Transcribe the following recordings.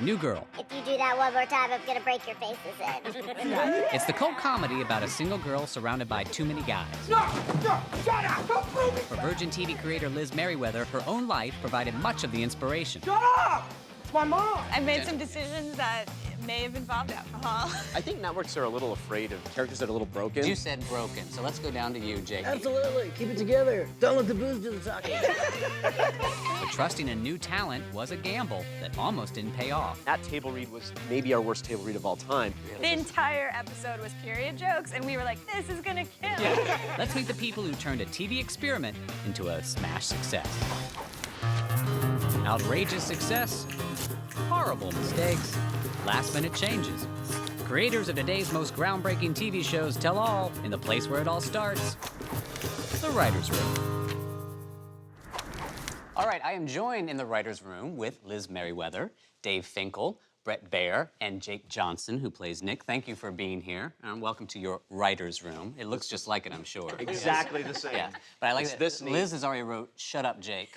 New Girl. If you do that one more time, I'm gonna break your faces in. It's the cult comedy about a single girl surrounded by too many guys. No, shut up! For Virgin TV creator Liz Meriwether, her own life provided much of the inspiration. Shut up! It's my mom! I made some decisions that may have involved alcohol. I think networks are a little afraid of characters that are a little broken. You said broken, so let's go down to you, Jake. Absolutely. Keep it together. Don't let the booze do the talking. But trusting a new talent was a gamble that almost didn't pay off. That table read was maybe our worst table read of all time. The entire episode was period jokes, and we were like, this is gonna kill. Yeah. Let's meet the people who turned a TV experiment into a smash success. Outrageous success, horrible mistakes, last-minute changes. Creators of today's most groundbreaking TV shows tell all in the place where it all starts, the writer's room. All right, I am joined in the writer's room with Liz Meriwether, Dave Finkel, Brett Baer, and Jake Johnson, who plays Nick. Thank you for being here, and welcome to your writer's room. It looks just like it, I'm sure. Exactly the same. Yeah, but I like that this neat. Liz has already wrote "Shut Up, Jake"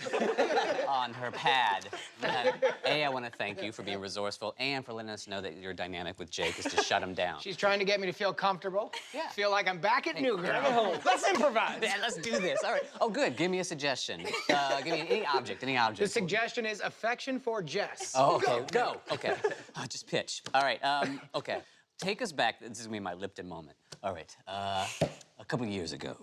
on her pad. I want to thank you for being resourceful and for letting us know that your dynamic with Jake is to shut him down. She's trying to get me to feel comfortable. Yeah. Feel like I'm back at New Girl. Let's improvise. Yeah, let's do this. All right. Oh, good. Give me a suggestion. Give me any object. The suggestion is affection for Jess. Oh, okay. Go. Okay. Just pitch. All right. Okay. Take us back. This is gonna be my Lipton moment. All right. A couple years ago,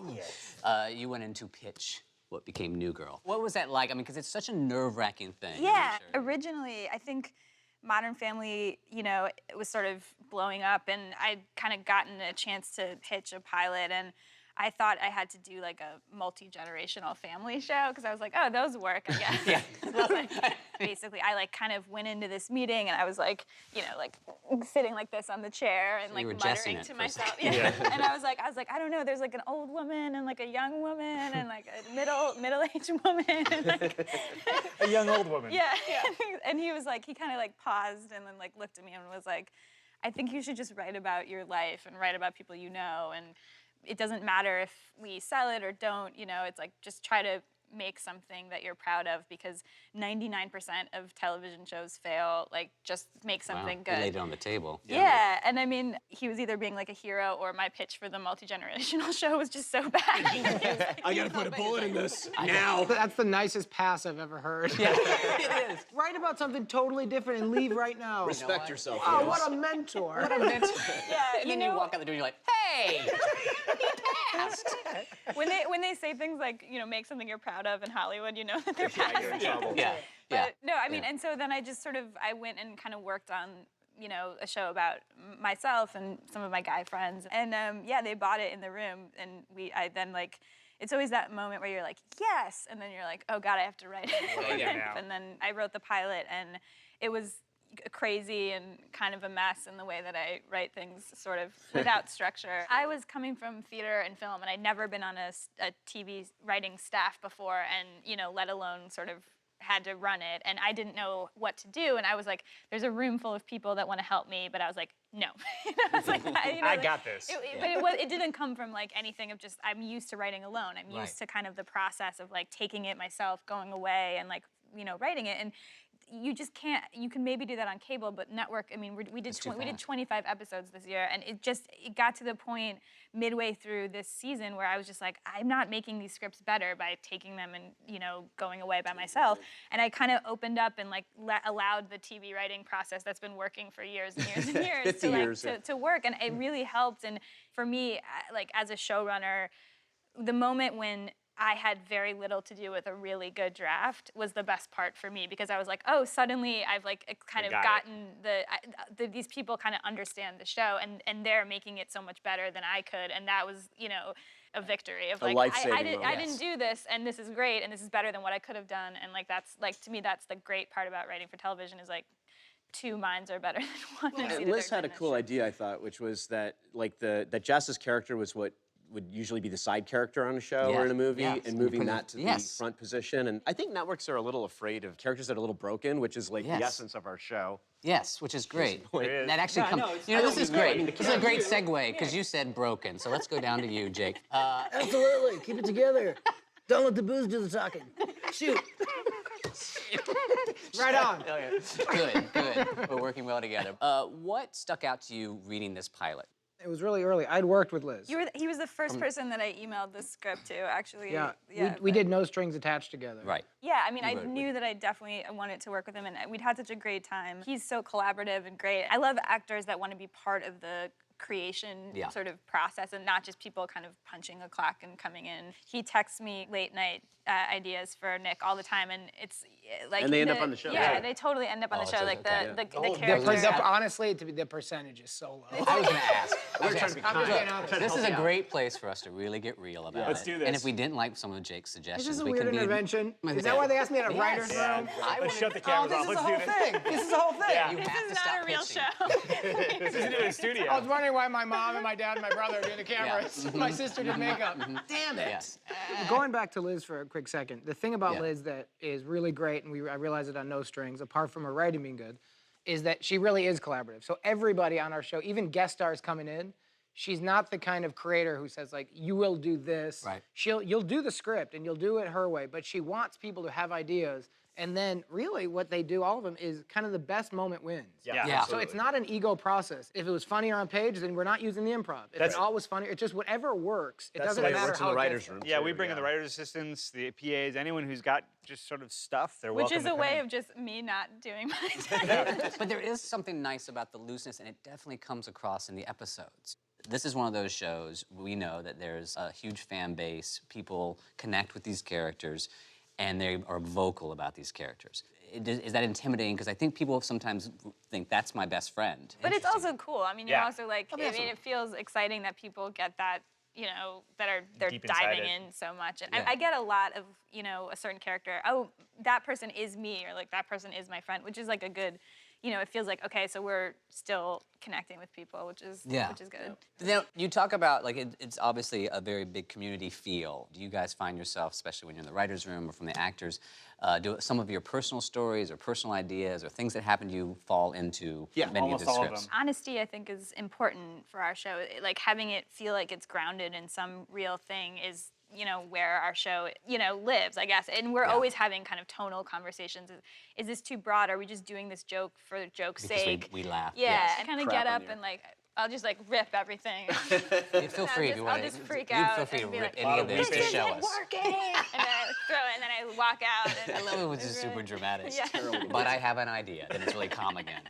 you went in to pitch what became New Girl. What was that like? I mean, because it's such a nerve-wracking thing. Yeah, originally, I think Modern Family, you know, it was sort of blowing up, and I'd kind of gotten a chance to pitch a pilot, and I thought I had to do like a multi-generational family show because I was like, oh, those work, I guess. Yeah. Basically, I like kind of went into this meeting and I was like, you know, like sitting like this on the chair and So like you were muttering Jessing it to for a myself. second. Yeah. And I was like, I don't know. There's like an old woman and like a young woman and like a middle-aged woman. And, like, a young old woman. Yeah. And he was like, he kind of like paused and then like looked at me and was like, I think you should just write about your life and write about people you know, and it doesn't matter if we sell it or don't, you know, it's like just try to make something that you're proud of because 99% of television shows fail. Like, just make something good. You laid it on the table. Yeah, and I mean, he was either being like a hero or my pitch for the multi-generational show was just so bad. I gotta put a bullet in this now. That's the nicest pass I've ever heard. Yeah, it is. Write about something totally different and leave right now. Respect yourself. Oh, what a mentor. What a mentor. Yeah, And then you walk out the door and you're like, hey, he passed. when they say things like, you know, make something you're proud of in Hollywood, you know that they're passing. You're in trouble. Yeah. But no, I mean, and so then I just sort of, I went and kind of worked on, you know, a show about myself and some of my guy friends. And yeah, they bought it in the room. And I then like, it's always that moment where you're like, yes. And then you're like, oh God, I have to write it. And then I wrote the pilot and it was crazy and kind of a mess in the way that I write things sort of without structure. I was coming from theater and film and I'd never been on a TV writing staff before and, you know, let alone sort of had to run it, and I didn't know what to do, and I was like, there's a room full of people that want to help me, but I was like, no. I was like, I got this. But it didn't come from like anything of just, I'm used to writing alone. I'm used to kind of the process of like taking it myself, going away, and like, you know, writing it, and you just can't, you can maybe do that on cable, but network, I mean, we did 25 episodes this year, and it got to the point midway through this season where I was just like, I'm not making these scripts better by taking them and, you know, going away by myself. And I kind of opened up and like allowed the TV writing process that's been working for years and years and years to work, and it really helped. And for me, like as a showrunner, the moment when I had very little to do with a really good draft was the best part for me, because I was like, oh, suddenly I've like kind of gotten these people kind of understand the show, and they're making it so much better than I could, and that was, you know, a victory of like, I didn't do this, and this is great, and this is better than what I could have done, and like that's like, to me, that's the great part about writing for television, is like two minds are better than one. And Liz had a cool idea, I thought, which was that like that Jess's character was what would usually be the side character on a show or in a movie, and moving that to the front position. And I think networks are a little afraid of characters that are a little broken, which is like the essence of our show. Yes, which is great. That actually comes, you know, this is great. This is a great segue, because you said broken. So let's go down to you, Jake. Absolutely. Keep it together. Don't let the booze do the talking. Shoot. Right on. Good. We're working well together. What stuck out to you reading this pilot? It was really early. I'd worked with Liz. He was the first person that I emailed the script to, actually. Yeah, we but- did No Strings Attached together. Right. Yeah, I mean, I knew that I definitely wanted to work with him, and we'd had such a great time. He's so collaborative and great. I love actors that want to be part of the creation sort of process and not just people kind of punching a clock and coming in. He texts me late night ideas for Nick all the time, and it's like And they end up on the show. Yeah, they totally end up on the show. Like the characters. Honestly, the percentage is so low. I was going to ask. We're trying to be kind. This is a great place for us to really get real about Let's it. do this. And if we didn't like some of Jake's suggestions, This is a we weird can intervention. Is that why they asked me at a writer's room? Let's shut the Oh, cameras this off. is the Let's do whole this. thing. This is the whole thing. Yeah. You This have is to not stop a real pitching. This isn't in a studio. I was wondering why my mom and my dad and my brother are doing the cameras. Yeah. My sister did makeup. Damn it. Yes. Going back to Liz for a quick second, the thing about Liz that is really great, and I realized it on No Strings, apart from her writing being good, is that she really is collaborative. So everybody on our show, even guest stars coming in, she's not the kind of creator who says like, you will do this. Right. You'll do the script and you'll do it her way, but she wants people to have ideas. And then really what they do, all of them, is kind of the best moment wins. Yeah. So it's not an ego process. If it was funnier on page, then we're not using the improv. If it's always funny, it's just whatever works. It doesn't the way it matter works in how the it writer's gets room. Yeah, too, we bring in the writer's assistants, the PAs, anyone who's got just sort of stuff, they're Which welcome is to a come way in. of just me not doing my time. But there is something nice about the looseness, and it definitely comes across in the episodes. This is one of those shows, we know that there's a huge fan base, people connect with these characters, and they are vocal about these characters. Is that intimidating? Because I think people sometimes think that's my best friend. But it's also cool. I mean, you're Yeah. also like, I mean, it feels exciting that people get that, you know, they're Deep inside diving it. in so much. And Yeah. I get a lot of, you know, a certain character, oh, that person is me, or like that person is my friend, which is like a good, you know, it feels like, okay, so we're still connecting with people, which is good. Now, you talk about, like, it's obviously a very big community feel. Do you guys find yourself, especially when you're in the writer's room or from the actors, do some of your personal stories or personal ideas or things that happen to you fall into many almost of the all of scripts? them. Honesty, I think, is important for our show. Like having it feel like it's grounded in some real thing is, you know, where our show, you know, lives, I guess. And we're always having kind of tonal conversations. Is this too broad? Are we just doing this joke for joke's Because sake? we laugh. Yeah, yes. and kind of Crap get on up you. and like, I'll just like rip everything. Feel free if you want I'll just freak you out feel free to and be rip like, any of this to "This show isn't us. working!" And then I throw it, and then I walk out. And I love it when it's it's super really- dramatic. Yeah. But I have an idea, then it's really calm again.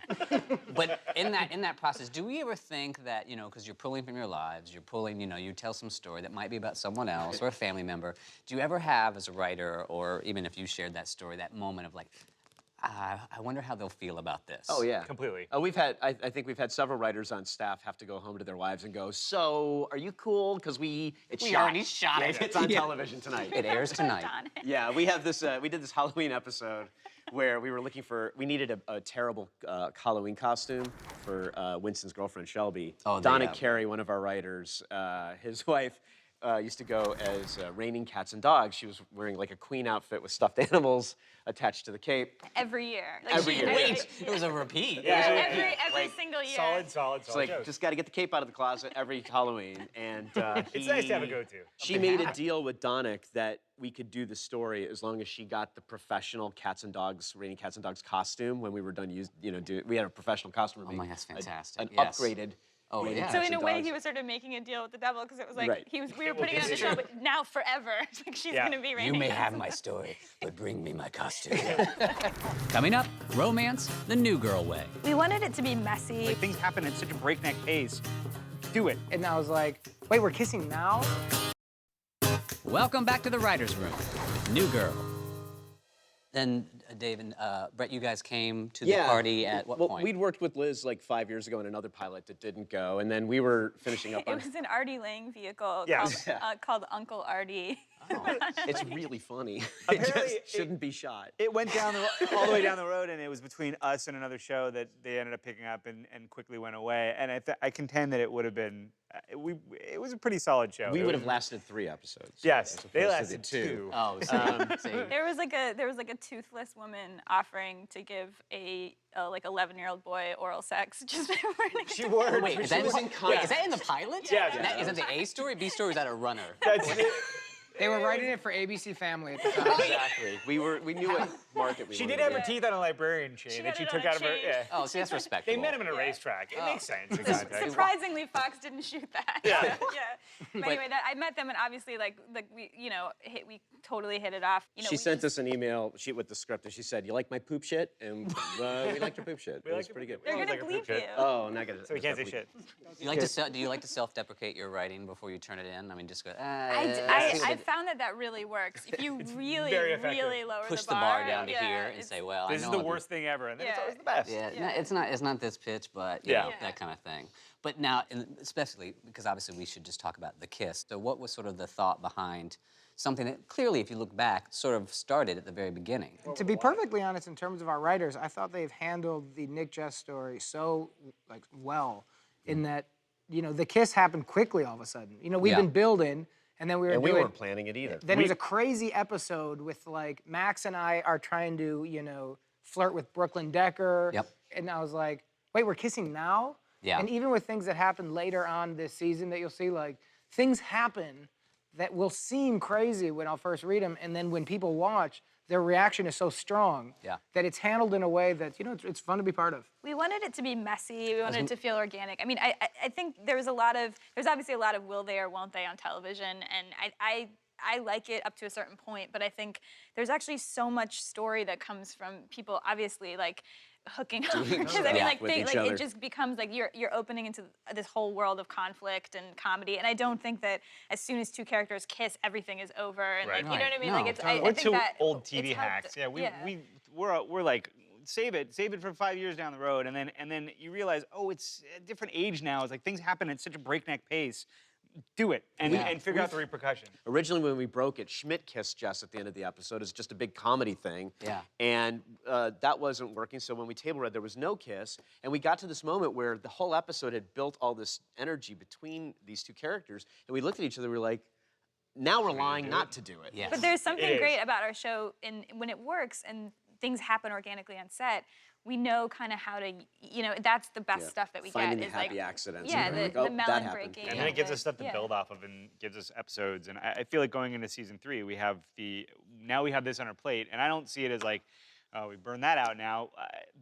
But in that process, do we ever think that, you know, because you're pulling from your lives, you're pulling, you know, you tell some story that might be about someone else or a family member, do you ever have, as a writer, or even if you shared that story, that moment of like, I wonder how they'll feel about this? Oh, yeah. Completely. We've had, I think we've had several writers on staff have to go home to their wives and go, so, are you cool? Because we already shot it. It's on television tonight. It airs tonight. on it. Yeah, we have this, we did this Halloween episode where we were looking for, we needed a terrible Halloween costume for Winston's girlfriend, Shelby. Oh, Donna yeah. Carey, one of our writers, his wife, used to go as raining cats and dogs. She was wearing like a queen outfit with stuffed animals attached to the cape. Every year. Like, Every year. Wait, it was a repeat. Every single year. Solid It's like, jokes. just got to get the cape out of the closet every Halloween. And It's nice to have a go-to. She made a deal with Donick that we could do the story as long as she got the professional cats and dogs, raining cats and dogs costume when we were done. We had a professional costumer. Oh my, that's fantastic. An Yes. upgraded. Oh, raining yeah. cats So in and a way, dogs. he was sort of making a deal with the devil because it was like Right. we were putting it on the show, but now forever, it's like she's Yeah. gonna be You raining. may cats have and my dogs. story, but bring me my costume. Coming up, romance the new girl way. We wanted it to be messy. Like, things happen at such a breakneck pace. Do it. And I was like, wait, we're kissing now? Welcome back to the writer's room. New girl. Then, Dave and Brett, you guys came to the party at what point? We'd worked with Liz like 5 years ago in another pilot that didn't go, and then we were finishing up It on. was an Artie Lang vehicle Yes. called Uncle Artie. It's really funny. It Apparently, just shouldn't be shot. It went down all the way down the road, and it was between us and another show that they ended up picking up and quickly went away. And I contend that it would have been, it was a pretty solid show. We It would was- have lasted 3 episodes. Yes, as they opposed to the lasted 2. Oh, see. There was like a toothless woman offering to give a like 11-year-old boy oral sex just before. She wore. Wait, is that, was in wait, is that in the pilot? Yeah. Is that the A story? B story, or is that a runner? That's They were writing it for ABC Family at the time. Exactly. We knew what market we She wanted did have to her be. teeth on a librarian chain that she took out of her. Yeah. Oh, see, that's respectable. They met him in a racetrack. It makes sense in context. Surprisingly, Fox didn't shoot that. Yeah. But anyway, I met them, and obviously, like we, we totally hit it off. She sent us an email sheet with the script, and she said, "You like my poop shit?" And we liked your poop shit. It was pretty good. They're gonna bleep you. Oh, not gonna. So we can't say shit. Do you like to self-deprecate your writing before you turn it in? I mean, just go. I found that really works. If you really, really lower Push the bar down to here and say, well, This is the worst thing ever, and then it's always the best. Yeah, it's not this pitch, but that kind of thing. But now, and especially because obviously we should just talk about the kiss. So what was sort of the thought behind something that clearly, if you look back, sort of started at the very beginning? To be perfectly honest, in terms of our writers, I thought they've handled the Nick Jess story so well, in that the kiss happened quickly all of a sudden. We've been building. And then we weren't planning it either. Then it was a crazy episode with Max and I are trying to, flirt with Brooklyn Decker. Yep. And I was like, wait, we're kissing now? Yeah. And even with things that happen later on this season that you'll see, things happen that will seem crazy when I'll first read them. And then when people watch, their reaction is so strong that it's handled in a way that, it's fun to be part of. We wanted it to be messy. We wanted it to feel organic. I mean, I think there's obviously a lot of will they or won't they on television, and I like it up to a certain point, but I think there's actually so much story that comes from people obviously hooking up. Because I mean, it just becomes you're opening into this whole world of conflict and comedy, and I don't think that as soon as two characters kiss, everything is over, and you know what I mean? No, I We're think two that old TV it's hacks. helped. We're like, save it for 5 years down the road, and then you realize, oh, it's a different age now. It's like things happen at such a breakneck pace. Do it and figure out the repercussions. Originally, when we broke it, Schmidt kissed Jess at the end of the episode. It's just a big comedy thing. Yeah. And that wasn't working, so when we table read, there was no kiss. And we got to this moment where the whole episode had built all this energy between these two characters, and we looked at each other, we were like, now we're lying not to do it. Yes. But there's something great about our show, when it works and things happen organically on set, we know kind of how to, that's the best stuff that we Finding get. the happy accidents. Yeah, and the melon breaking. And then it gives us stuff to build off of and gives us episodes. And I feel like going into season 3, we have this on our plate, and I don't see it as like, oh, we burned that out now.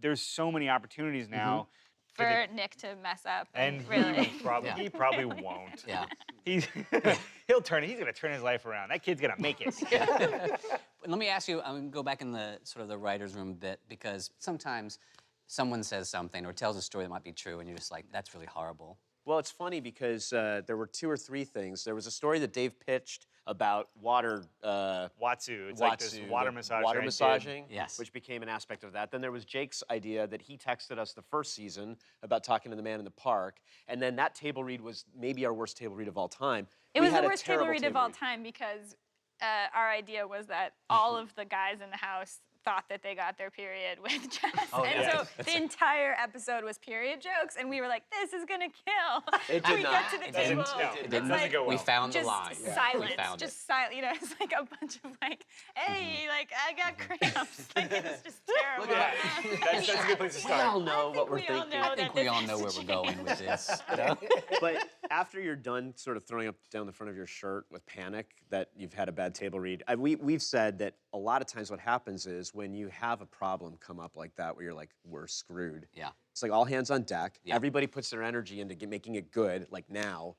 There's so many opportunities now. For Nick to mess up. And really. he probably won't. Yeah. He's gonna turn his life around. That kid's gonna make it. Let me ask you, I'm gonna go back in the sort of the writer's room bit, because sometimes someone says something or tells a story that might be true, and you're just like, that's really horrible. Well, it's funny because there were 2 or 3 things. There was a story that Dave pitched about water. Watsu. It's like this water massage. Water massaging, yes. Which became an aspect of that. Then there was Jake's idea that he texted us the first season about talking to the man in the park. And then that table read was maybe our worst table read of all time. It was the worst table read of all time because our idea was that all of the guys in the house thought that they got their period with Jess. So the entire episode was period jokes, and we were like, this is gonna kill. It did we not. get to the table. It doesn't go well. We found the just line. silence, We found just silent. It's like a bunch of hey, I got cramps. It's just terrible. That's a good place to start. We all know what we're thinking. I think we all know where we're going with this. But after you're done sort of throwing up down the front of your shirt with panic that you've had a bad table read, we've said that a lot of times what happens is when you have a problem come up like that where you're like, we're screwed. Yeah. It's like all hands on deck. Yeah. Everybody puts their energy into making it good, like now.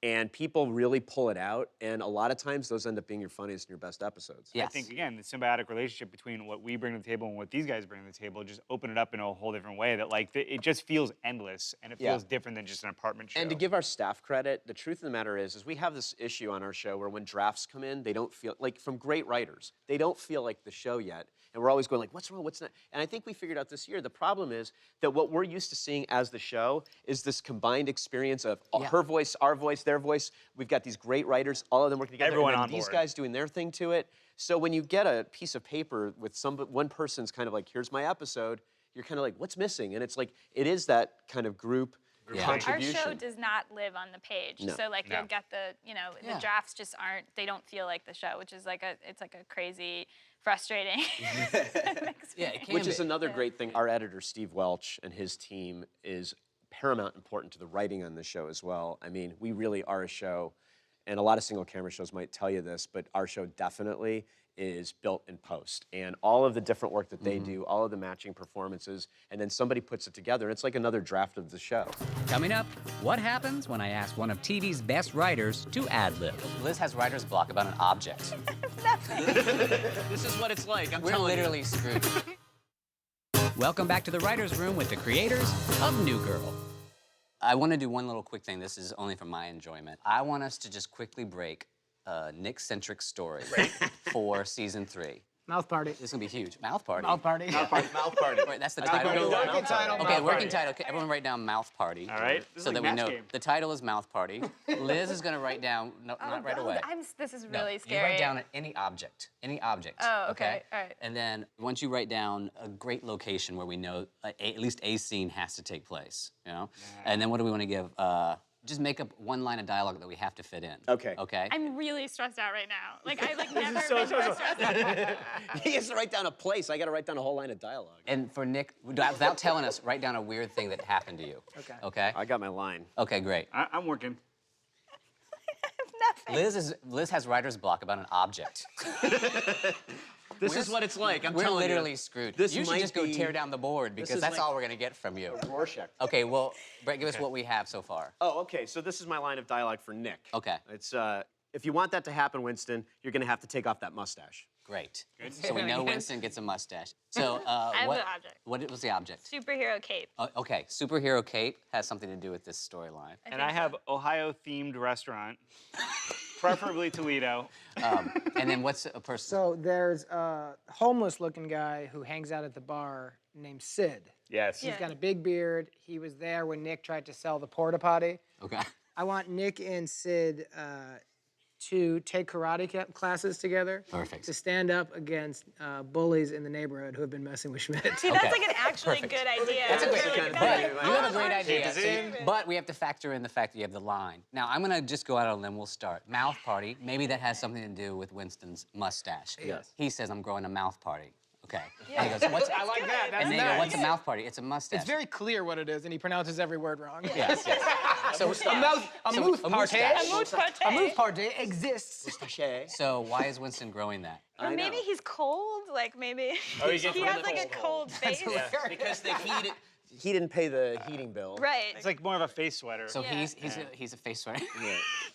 And people really pull it out, and a lot of times those end up being your funniest and your best episodes. Yes. I think, again, the symbiotic relationship between what we bring to the table and what these guys bring to the table just open it up in a whole different way that, it just feels endless, and it feels different than just an apartment show. And to give our staff credit, the truth of the matter is we have this issue on our show where when drafts come in, they don't feel, from great writers, they don't feel like the show yet. And we're always going what's wrong, what's not? And I think we figured out this year, the problem is that what we're used to seeing as the show is this combined experience of her voice, our voice, their voice. We've got these great writers, all of them working together. Everyone and on these board. guys doing their thing to it. So when you get a piece of paper with one person's kind of like, here's my episode, you're kind of like, what's missing? And it's like, it is that kind of group contribution. Our show does not live on the page. No. So you'll get the drafts just aren't, they don't feel like the show, which is it's like a crazy, frustrating experience. Which is another great thing. Our editor, Steve Welch, and his team is paramount important to the writing on the show as well. I mean, we really are a show and a lot of single camera shows might tell you this, but our show definitely is built in post. And all of the different work that they do, all of the matching performances, and then somebody puts it together, and it's like another draft of the show. Coming up, what happens when I ask one of TV's best writers to ad-lib? Liz has writer's block about an object. This is what it's like, I'm We're telling you. literally screwed. Welcome back to the writer's room with the creators of New Girl. I want to do one little quick thing. This is only for my enjoyment. I want us to just quickly break a Nick-centric story for season 3. Mouth party. This is gonna be huge. Mouth party. Mouth party. Mouth party. Right, that's the I think title. we'll go with Working title. Okay, Mouth working party. title. Okay, everyone write down mouth party. All right. This is So like that we match know game. the title is mouth party. Liz is gonna write down. No, not right away. This is No, really You scary. write down any object. Any object. Oh, okay, all right. And then once you write down a great location where we know at least a scene has to take place, you know. And then what do we want to give? Just make up one line of dialogue that we have to fit in. Okay. Okay. I'm really stressed out right now. Like I never been so more stressed out. He has to write down a place. I got to write down a whole line of dialogue. And for Nick, without telling us, write down a weird thing that happened to you. Okay. Okay. I got my line. Okay, great. I'm working. Nothing. Liz has writer's block about an object. This is what it's like, I'm We're telling you. literally screwed. This You should might just go be- tear down the board because is that's like- all we're gonna get from you. Rorschach. Okay, well, Brett, give us what we have so far. Oh, okay, so this is my line of dialogue for Nick. Okay. It's, if you want that to happen, Winston, you're gonna have to take off that mustache. Great. So we know Winston gets a mustache. So have what, the object. what was the object? Superhero cape. Okay, superhero cape has something to do with this storyline. And I have Ohio-themed restaurant, preferably Toledo. And then what's a person? So there's a homeless-looking guy who hangs out at the bar named Sid. Yes. He's got a big beard. He was there when Nick tried to sell the porta potty. Okay. I want Nick and Sid to take karate classes together. Perfect. To stand up against bullies in the neighborhood who have been messing with Schmidt. See, that's like an actually good idea. That's a great Really idea. good. But That's you have a great idea. Tape is in. But we have to factor in the fact that you have the line. Now, I'm going to just go out on a limb. We'll start. Mouth party. Maybe that has something to do with Winston's mustache. Yes. He says, I'm growing a mouth party. Okay. And he goes, what's, I like that. That's and then you go, nice. what's a mouth party? It's a mustache. It's very clear what it is, and he pronounces every word wrong. Yes, yes. So, A mouth party. mustache. A mouth party exists. So why is Winston growing that? Or maybe he's cold. Like maybe Oh, he gets he rid of has the like a cold face. Because he didn't pay the heating bill. Right. It's like more of a face sweater. So Yeah. he's a face sweater.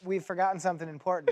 We've forgotten something important.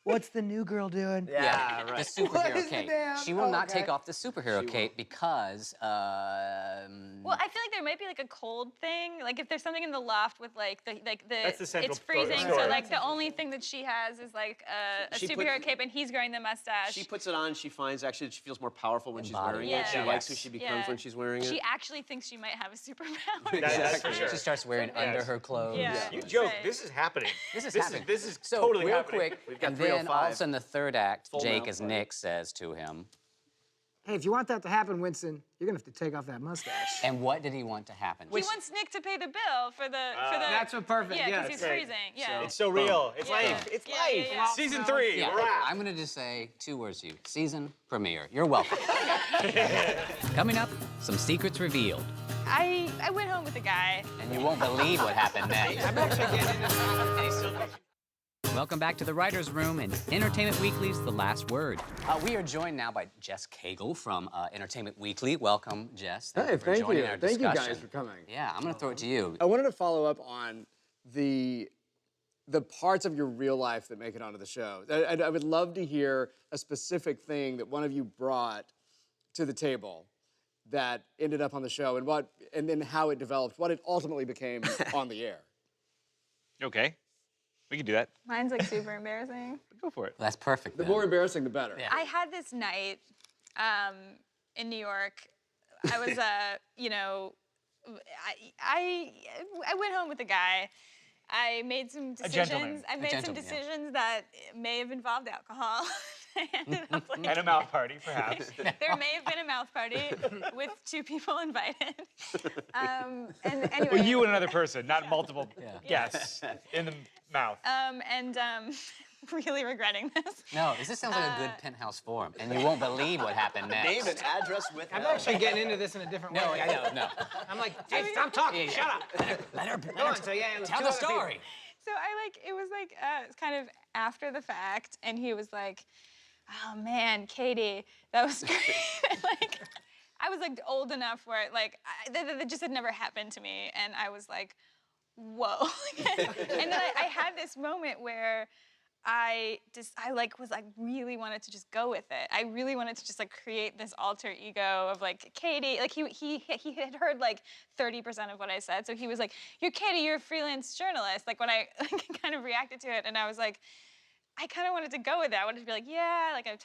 What's the new girl doing? Yeah, The right. superhero is the cape. damn- She will not okay. take off the superhero cape because Well, I feel like there might be like a cold thing. Like if there's something in the loft with like the That's the central it's freezing, story. so like the only thing that she has is like a She superhero puts- cape, and he's growing the mustache. She puts it on, she finds actually she feels more powerful when she's Embodied. wearing Yeah. it. She Yeah. likes who she becomes when she's wearing it. She actually thinks she might have a superpower. That's for sure. she starts wearing under her clothes. Yeah. You joke. Right. This is happening. This is happening. This is So totally real happening. quick, We've got and then all of a 305. sudden the third act, Full Jake, mouth as party. Nick, says to him, Hey, if you want that to happen, Winston, you're gonna have to take off that mustache. and what did he want to happen? He wants Nick to pay the bill for the That's what perfect. Yeah, because yes. he's freezing. Yeah. It's so real. It's Yeah. life. It's Yeah, life. yeah, yeah. Season 3. Yeah, Wrap. I'm gonna just say 2 words to you. Season premiere. You're welcome. Coming up, some secrets revealed. I went home with a guy. And you won't believe what happened next. Welcome back to the Writer's Room and Entertainment Weekly's The Last Word. We are joined now by Jess Cagle from Entertainment Weekly. Welcome, Jess. Hey, you for thank joining you. our Thank you discussion. guys for coming. Yeah, I'm gonna throw it to you. I wanted to follow up on the parts of your real life that make it onto the show. I would love to hear a specific thing that one of you brought to the table that ended up on the show, and then how it developed, what it ultimately became on the air. Okay. We can do that. Mine's like super embarrassing. Go for it. That's perfect. The then. more embarrassing, the better. Yeah. I had this night in New York. I was, you know, I went home with a guy. I made some decisions. gentleman. I made some gentleman, yeah. decisions that may have involved alcohol. I ended up like, And a mouth party, perhaps. there may have been a mouth party with 2 people invited. And anyway. Well, you and another person, not multiple guests in the mouth. Really regretting this. No, this sounds like a good penthouse forum, and you won't believe what happened next. Name and address with I'm actually getting into this in a different way. No. I'm like, hey, stop talking. Yeah. Shut up. Let her Go on. So yeah, it was tell 2 the other people. story. So it was kind of after the fact, and he was like, "Oh man, Katie, that was great." And, I was old enough where that just had never happened to me, and I was like, "Whoa!" And then I had this moment where I really wanted to just go with it. I really wanted to just create this alter ego of Katie. He had heard 30% of what I said, so he was like, "You're Katie, you're a freelance journalist." When I kind of reacted to it, and I was like, I kind of wanted to go with that. I wanted to be like, yeah, I'm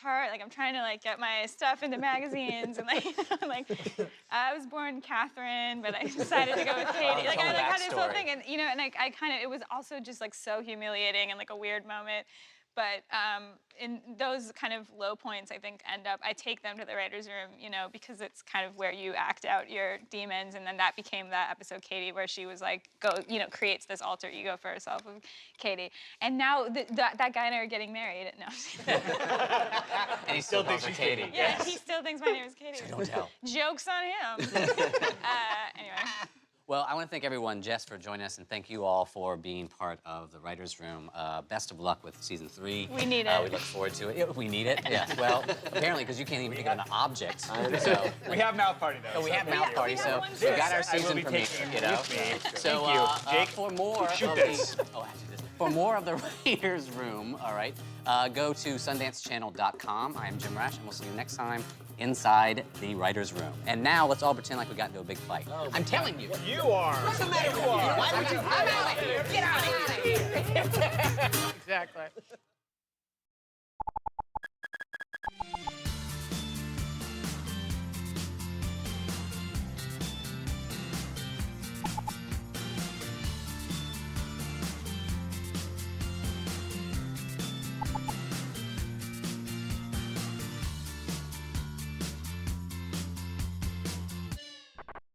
trying to get my stuff into magazines, and I was born Catherine, but I decided to go with Katie. I had this whole thing, and I kind of, it was also just so humiliating and a weird moment. But in those kind of low points, I think I take them to the writer's room, because it's kind of where you act out your demons, and then that became that episode Katie, where she was creates this alter ego for herself of Katie. And now that guy and I are getting married. No. And he still thinks you're Katie. Yeah, he still thinks my name is Katie. So don't tell. Joke's on him. Anyway. Well, I want to thank everyone, Jess, for joining us, and thank you all for being part of the Writers' Room. Best of luck with season 3. We need it. We look forward to it. Yeah, we need it. Yeah. Well, apparently, because you can't even think of an object. So we have mouth party though. We have mouth party, so we got our season premiere. So Jake, for more of for more of the Writers' Room, all right, go to SundanceChannel.com. I am Jim Rash, and we'll see you next time inside the Writers' Room. And now let's all pretend like we got into a big fight. I'm telling you. You are. What's the matter with you? Why would you? I'm out of here. Get out of here. Exactly.